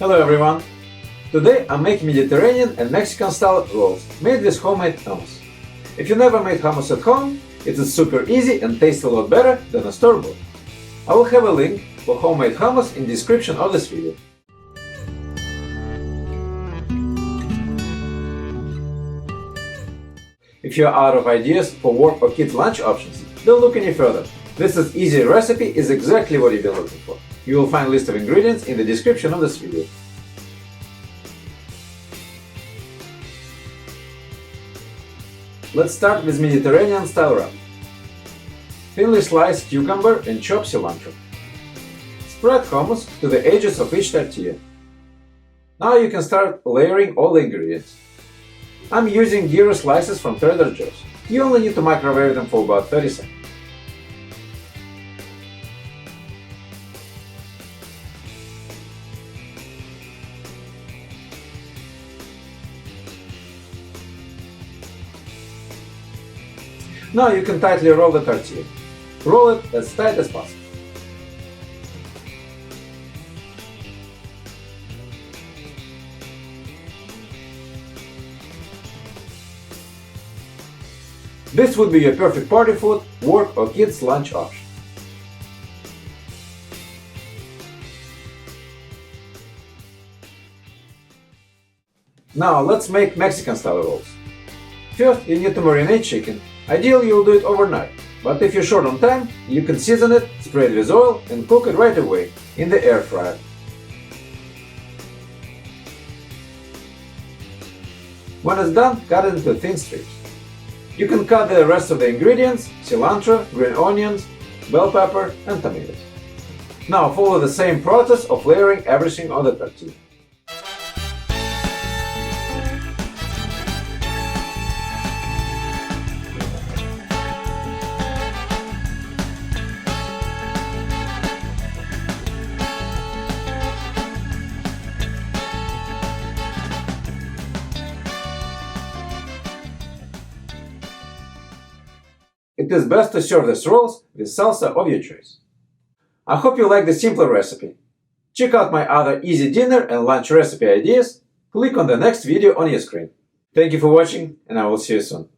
Hello everyone! Today I'm making Mediterranean and Mexican style rolls made with homemade hummus. If you never made hummus at home, it is super easy and tastes a lot better than a store-bought. I will have a link for homemade hummus in the description of this video. If you are out of ideas for work or kids' lunch options, don't look any further. This easy recipe is exactly what you've been looking for. You will find a list of ingredients in the description of this video. Let's start with Mediterranean style wrap. Thinly slice cucumber and chop cilantro. Spread hummus to the edges of each tortilla. Now you can start layering all the ingredients. I'm using Gyro slices from Trader Joe's. You only need to microwave them for about 30 seconds. Now you can tightly roll the tortilla. Roll it as tight as possible. This would be a perfect party food, work or kids' lunch option. Now let's make Mexican style rolls. First you need to marinate chicken. Ideally you'll do it overnight, but if you're short on time, you can season it, spray it with oil and cook it right away in the air fryer. When it's done, cut it into thin strips. You can cut the rest of the ingredients: cilantro, green onions, bell pepper and tomatoes. Now follow the same process of layering everything on the tortilla. It is best to serve these rolls with salsa of your choice. I hope you like the simpler recipe. Check out my other easy dinner and lunch recipe ideas. Click on the next video on your screen. Thank you for watching, and I will see you soon.